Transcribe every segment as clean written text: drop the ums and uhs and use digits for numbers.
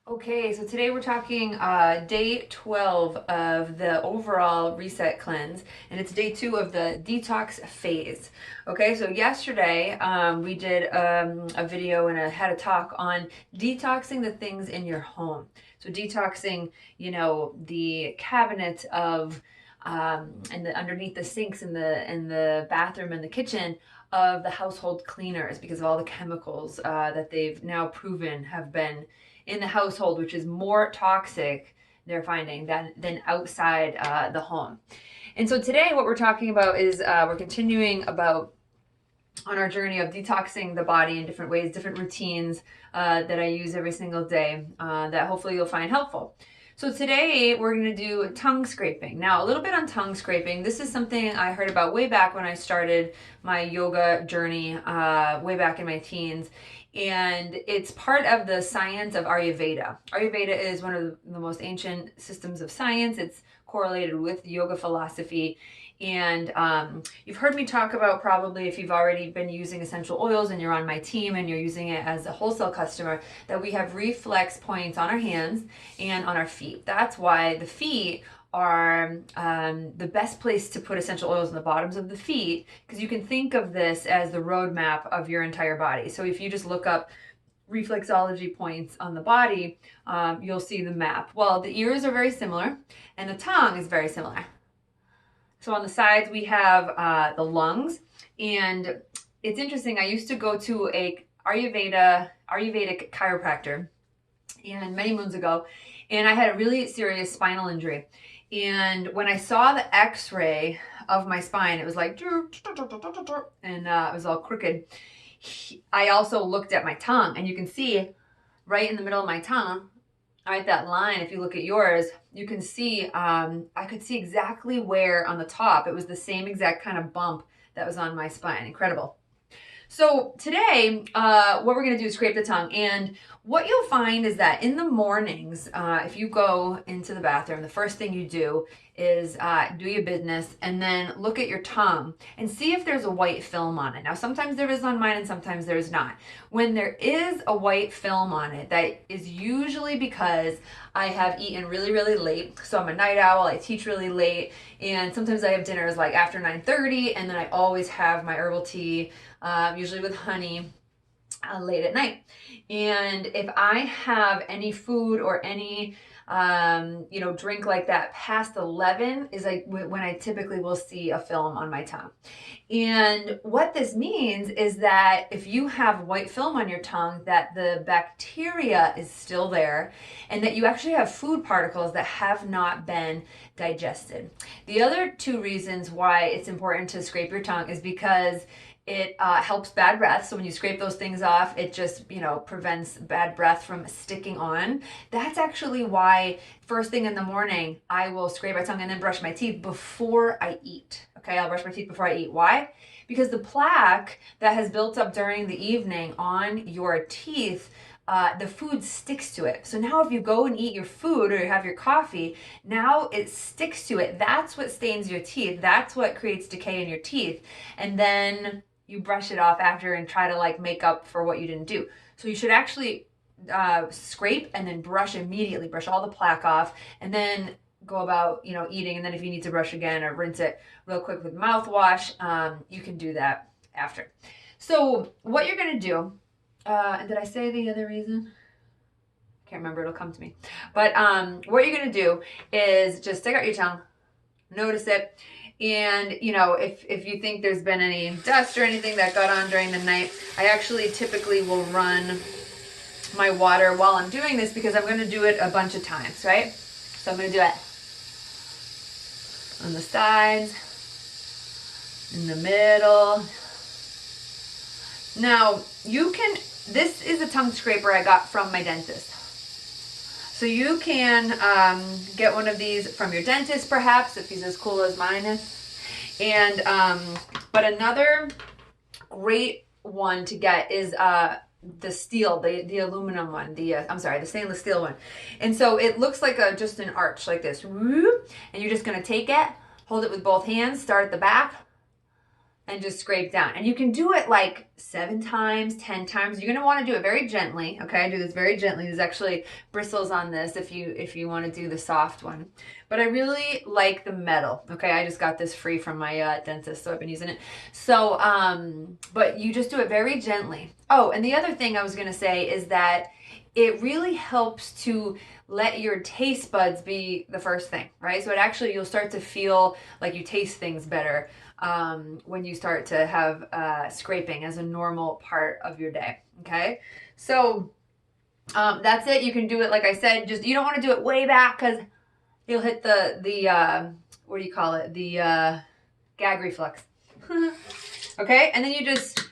Okay, so today we're talking day 12 of the overall reset cleanse, and it's day 2 of the detox phase. Okay, so yesterday we did a video and had a talk on detoxing the things in your home. So detoxing, the cabinet of and the underneath the sinks in the bathroom and the kitchen of the household cleaners because of all the chemicals that they've now proven have been in the household, which is more toxic, they're finding, than outside the home. And so today what we're talking about is we're continuing about on our journey of detoxing the body in different ways, different routines that I use every single day that hopefully you'll find helpful. So today we're going to do tongue scraping. Now, a little bit on tongue scraping. This is something I heard about way back when I started my yoga journey, way back in my teens. And it's part of the science of Ayurveda. Ayurveda is one of the most ancient systems of science. It's correlated with yoga philosophy. And you've heard me talk about, probably if you've already been using essential oils and you're on my team and you're using it as a wholesale customer, that we have reflex points on our hands and on our feet. That's why the feet are the best place to put essential oils in the bottoms of the feet, because you can think of this as the roadmap of your entire body. So if you just look up reflexology points on the body, you'll see the map. Well, the ears are very similar and the tongue is very similar. So on the sides we have the lungs, and it's interesting. I used to go to a Ayurvedic chiropractor, and many moons ago, and I had a really serious spinal injury. And when I saw the X-ray of my spine, it was like, and it was all crooked. I also looked at my tongue, and you can see right in the middle of my tongue, right, that line, if you look at yours, you can see, I could see exactly where on the top, it was the same exact kind of bump that was on my spine. Incredible. So today, what we're going to do is scrape the tongue. And what you'll find is that in the mornings, if you go into the bathroom, the first thing you do is do your business and then look at your tongue and see if there's a white film on it. Now, sometimes there is on mine and sometimes there's not. When there is a white film on it, that is usually because I have eaten really, really late. So I'm a night owl, I teach really late, and sometimes I have dinners like after 9:30, and then I always have my herbal tea, usually with honey, late at night. And if I have any food or any drink like that past 11 is like when I typically will see a film on my tongue. And what this means is that if you have white film on your tongue, that the bacteria is still there and that you actually have food particles that have not been digested. The other two reasons why it's important to scrape your tongue is because it helps bad breath. So when you scrape those things off, it just, prevents bad breath from sticking on. That's actually why first thing in the morning, I will scrape my tongue and then brush my teeth before I eat. Okay, I'll brush my teeth before I eat. Why? Because the plaque that has built up during the evening on your teeth, the food sticks to it. So now if you go and eat your food or you have your coffee, now it sticks to it. That's what stains your teeth. That's what creates decay in your teeth. And then you brush it off after and try to make up for what you didn't do. So you should actually scrape and then brush immediately, brush all the plaque off, and then go about, eating. And then if you need to brush again or rinse it real quick with mouthwash, you can do that after. So what you're going to do, and did I say the other reason? Can't remember, it'll come to me. But what you're going to do is just stick out your tongue, notice it. And, if you think there's been any dust or anything that got on during the night, I actually typically will run my water while I'm doing this because I'm going to do it a bunch of times, right? So I'm going to do it on the sides, in the middle. Now, this is a tongue scraper I got from my dentist. So you can get one of these from your dentist, perhaps, if he's as cool as mine is. And but another great one to get is the steel, the aluminum one, the stainless steel one. And so it looks like just an arch like this. And you're just gonna take it, hold it with both hands, start at the back, and just scrape down. And you can do it like 7 times, 10 times. You're gonna want to do it very gently. Okay, I do this very gently. There's actually bristles on this if you want to do the soft one. But I really like the metal. Okay, I just got this free from my dentist, so I've been using it. So, but you just do it very gently. Oh, and the other thing I was gonna say is that it really helps to let your taste buds be the first thing, right? So it actually, you'll start to feel like you taste things better when you start to have scraping as a normal part of your day, okay? So that's it. You can do it, like I said, just, you don't want to do it way back because you'll hit the what do you call it? The gag reflex. Okay, and then you just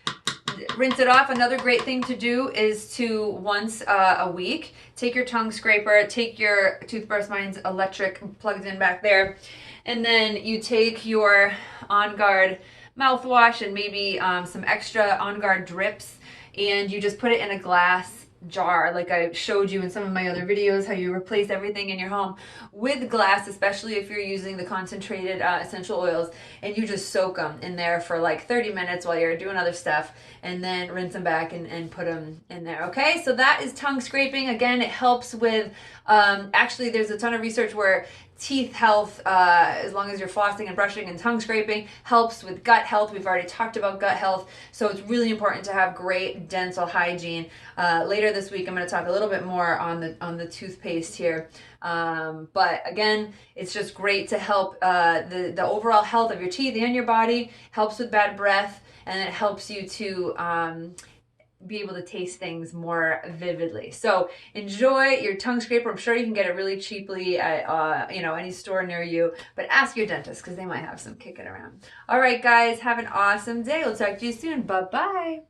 rinse it off. Another great thing to do is to once a week, take your tongue scraper, take your toothbrush, mine's electric, plugged in back there, and then you take your On Guard mouthwash and maybe some extra On Guard drips, and you just put it in a glass jar like I showed you in some of my other videos, how you replace everything in your home with glass, especially if you're using the concentrated essential oils, and you just soak them in there for like 30 minutes while you're doing other stuff, and then rinse them back and put them in there. Okay, so that is tongue scraping. Again, it helps with actually there's a ton of research where teeth health, as long as you're flossing and brushing and tongue scraping, helps with gut health. We've already talked about gut health, so it's really important to have great dental hygiene. Later this week, I'm going to talk a little bit more on the toothpaste here. But again, it's just great to help the overall health of your teeth and your body, helps with bad breath, and it helps you to be able to taste things more vividly. So enjoy your tongue scraper. I'm sure you can get it really cheaply at any store near you, but ask your dentist because they might have some kicking around. All right, guys, have an awesome day. We'll talk to you soon. Bye-bye.